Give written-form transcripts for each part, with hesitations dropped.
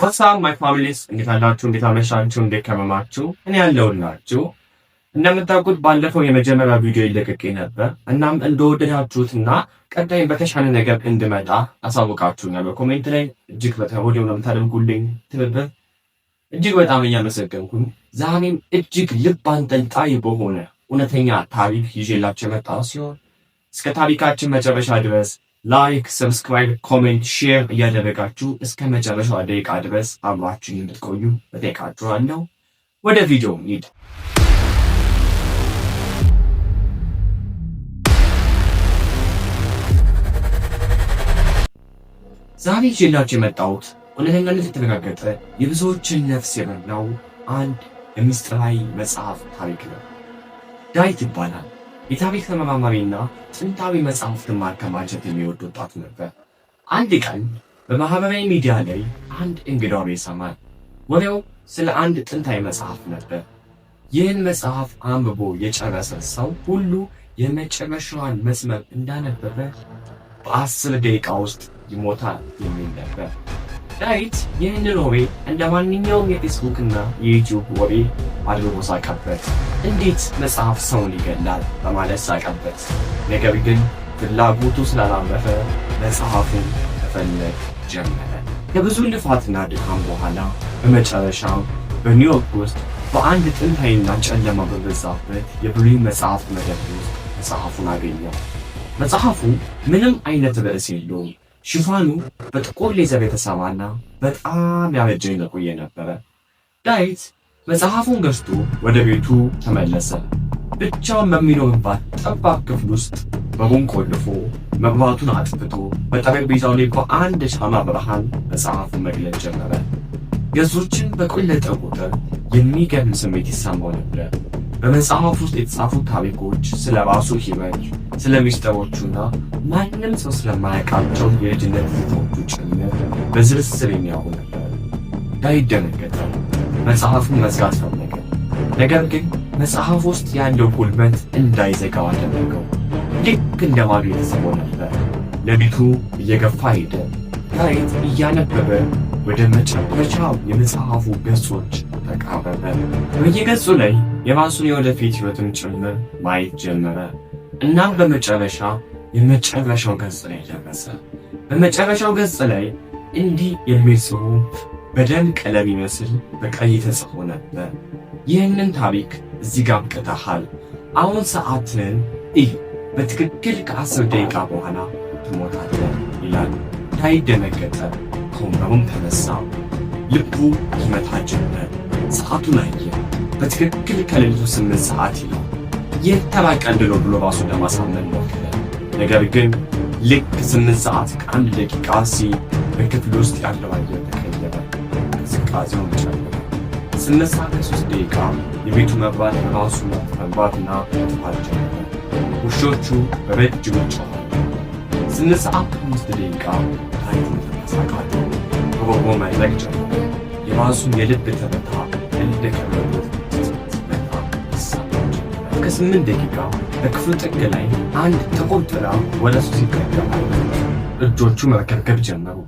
ዋትስአፕ ማይ ፋሚሊስ እንዴት አላችሁ? እንዴት አመሻችሁ? እንዴት ከረማችሁ? እኔ ያለሁላችሁ። እንደምታውቁት ባለፈው የመጀመሪያ ቪዲዮ ይለቀቅ ነበር። እናም እንደወደዳችሁትና ቀጣይ በተሻለ ነገር እንድመጣ አሳውቃችሁኛል በኮሜንት ላይ። እጅግ በጣም ወዲያው ነው የምታደርጉልኝ ትብብር እጅግ በጣም እያመሰገንኩኝ ዛሬም እጅግ ልብ አንጠልጣይ በሆነ እውነተኛ ታሪክ ይዤላችሁ የመጣሁ ሲሆን እስከ ታሪካችን መጨረሻ ድረስ ላይክ፣ ሰብስክራይብ፣ ኮሜንት፣ ሼር እያደረጋችሁ እስከ መጨረሻው ደቂቃ ድረስ አብራችሁን እንድትቆዩ እጠይቃችኋለሁ። ወደ ቪዲዮ እንሂድ። ዛሬ ይዤላችሁ የመጣሁት እውነተኛነት የተረጋገጠ የብዙዎችን ነፍስ የበላው አንድ የምስጢራዊ መጽሐፍ ታሪክ ነው። ዳዊት ይባላል። የታሪክ ተመራማሪና ጥንታዊ መጽሐፍትን ማከማቸት የሚወድ ወጣት ነበር። አንድ ቀን በማህበራዊ ሚዲያ ላይ አንድ እንግዳ ወሬ ይሰማል። ወሬው ስለ አንድ ጥንታዊ መጽሐፍ ነበር። ይህን መጽሐፍ አንብቦ የጨረሰ ሰው ሁሉ የመጨረሻዋን መስመር እንዳነበበ በ10 ደቂቃ ውስጥ ይሞታል የሚል ነበር። ዳዊት ይህንን ወሬ እንደ ማንኛውም የፌስቡክ እና የዩቲዩብ ወሬ አድርጎ ሳቀበት። እንዴት መጽሐፍ ሰውን ይገላል በማለት ሳቀበት። ነገር ግን ፍላጎቱ ስላላረፈ መጽሐፉን መፈለግ ጀመረ። ከብዙ ልፋትና ድካም በኋላ በመጨረሻም በኒውዮርክ ውስጥ በአንድ ጥንታዊና ጨለማ በበዛበት የብሉይ መጽሐፍ መደብር ውስጥ መጽሐፉን አገኘው። መጽሐፉ ምንም አይነት ርዕስ የለውም። ሽፋኑ በጥቁር ሌዘር የተሰማና በጣም ያረጀ የቆየ ነበረ። ዳዊት መጽሐፉን ገዝቶ ወደ ቤቱ ተመለሰ። ብቻውን በሚኖርባት ጠባብ ክፍል ውስጥ በሩን ቆልፎ መብራቱን አጥፍቶ በጠረጴዛው ላይ በአንድ ሻማ ብርሃን መጽሐፉን መግለጥ ጀመረ። ገጾችን በቆለጠ ቁጥር የሚገርም ስሜት ይሰማው ነበር። በመጽሐፍ ውስጥ የተጻፉት ታሪኮች ስለ ራሱ ሕይወት፣ ስለ ሚስጥሮቹና ማንም ሰው ስለማያውቃቸው የልጅነት ፎቶቹ ጭምር በዝርዝር የሚያውቁ ነበር። ዳዊት ደነገጠ። መጽሐፉን መዝጋት ፈለገ። ነገር ግን መጽሐፍ ውስጥ ያለው ጉልበት እንዳይዘጋው አደረገው። ልክ እንደ ማዶ የተሰበው ነበር። ሌሊቱ እየገፋ ሄደ። ዳዊት እያነበበ ወደ መጨረሻው የመጽሐፉ ገጾች ተቃረበ። በየገጹ ላይ የራሱን የወደፊት ሕይወትን ጭምር ማየት ጀመረ። እናም በመጨረሻ የመጨረሻው ገጽ ላይ ደረሰ። በመጨረሻው ገጽ ላይ እንዲህ የሚል ጽሑፍ በደም ቀለም ይመስል በቀይ ተጽፎ ነበር። ይህንን ታሪክ እዚህ ጋር አብቅተሃል። አሁን ሰዓትን እይ። በትክክል ከ10 ደቂቃ በኋላ ትሞታለህ ይላል። ዳዊት ደነገጠ። ከወንበሩም ተነሳ። ልቡ ይመታ ጀመር። ሰዓቱን አየ። በትክክል ከሌሊቱ 8 ሰዓት ይላል። ይህ ተራ ቀልድ ነው ብሎ ራሱን ለማሳመን ሞከረ። ነገር ግን ልክ 8 ሰዓት ከ1 ደቂቃ ሲል በክፍል ውስጥ ያለው አየር ተቀየረ። ቅዝቃዜውን ጨመረ። 8 ሰዓት ከ3 ደቂቃ የቤቱ መብራት ራሱ መብራትና መጥፋት ጀመረ። ውሾቹ በረጅሙ ጮኹ። 8 ሰዓት ከ5 ደቂቃ ዳዊትን ተንቀሳቀሰ። ሮቦ መድረቅ ጀመረ። የራሱን የልብ ትርታ እንደከበዱት ከ8 ደቂቃ በክፍሉ ጥግ ላይ አንድ ጥቁር ጥላ ወደ እሱ ሲቀርብ እጆቹ መርከብከብ ጀመሩ።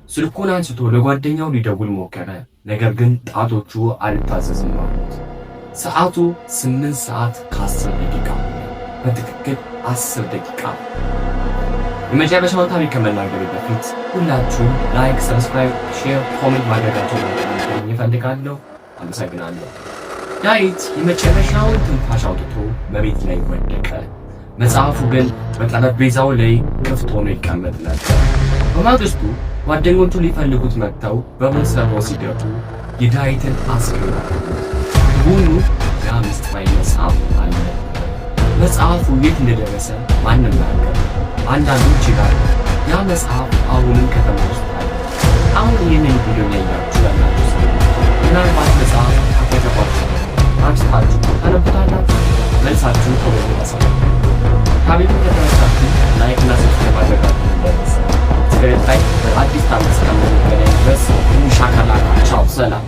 ስልኩን አንስቶ ለጓደኛው ሊደውል ሞከረ። ነገር ግን ጣቶቹ አልታዘዝም አሉት። ሰዓቱ 8 ሰዓት ከ10 ደቂቃ በትክክል 10 ደቂቃ። የመጨረሻውን ታሪክ ከመናገሬ በፊት ሁላችሁም ላይክ፣ ሰብስክራይብ፣ ሼር፣ ኮሜንት ማድረጋችሁን እፈልጋለሁ። አመሰግናለሁ። ዳዊት የመጨረሻውን ትንፋሽ አውጥቶ መሬት ላይ ወደቀ። መጽሐፉ ግን በጠረጴዛው ላይ ክፍት ሆኖ ይቀመጥ ነበር። በማግስቱ ጓደኞቹ ሊፈልጉት መጥተው በሩን ሰብረው ሲገቡ የዳዊትን አስክሬን ቡኑ ያ ምስጢራዊ መጽሐፍ አለ። መጽሐፉ የት እንደደረሰ ማንም አያውቅም። አንዳንዶች ይላሉ ያ መጽሐፍ አሁንም ከተማ ውስጥ አለ። አሁን ይህንን ቪዲዮ ያያችሁ ያላችሁ ሰዎች ምናልባት መጽሐፍ አከተባችሁ አንስታችሁ ታነቡታላችሁ። መልሳችሁን ኮሜንት ላይ አሳውቁ። ታሪኩ ከተመቻችሁ ላይክ እና ሰብስክራይብ ማድረጋችሁን እንዳትረሱ። በቀጣይ በአዲስ ታሪክ እስከምንገናኝ ድረስ ሻካላ ቻው፣ ሰላም።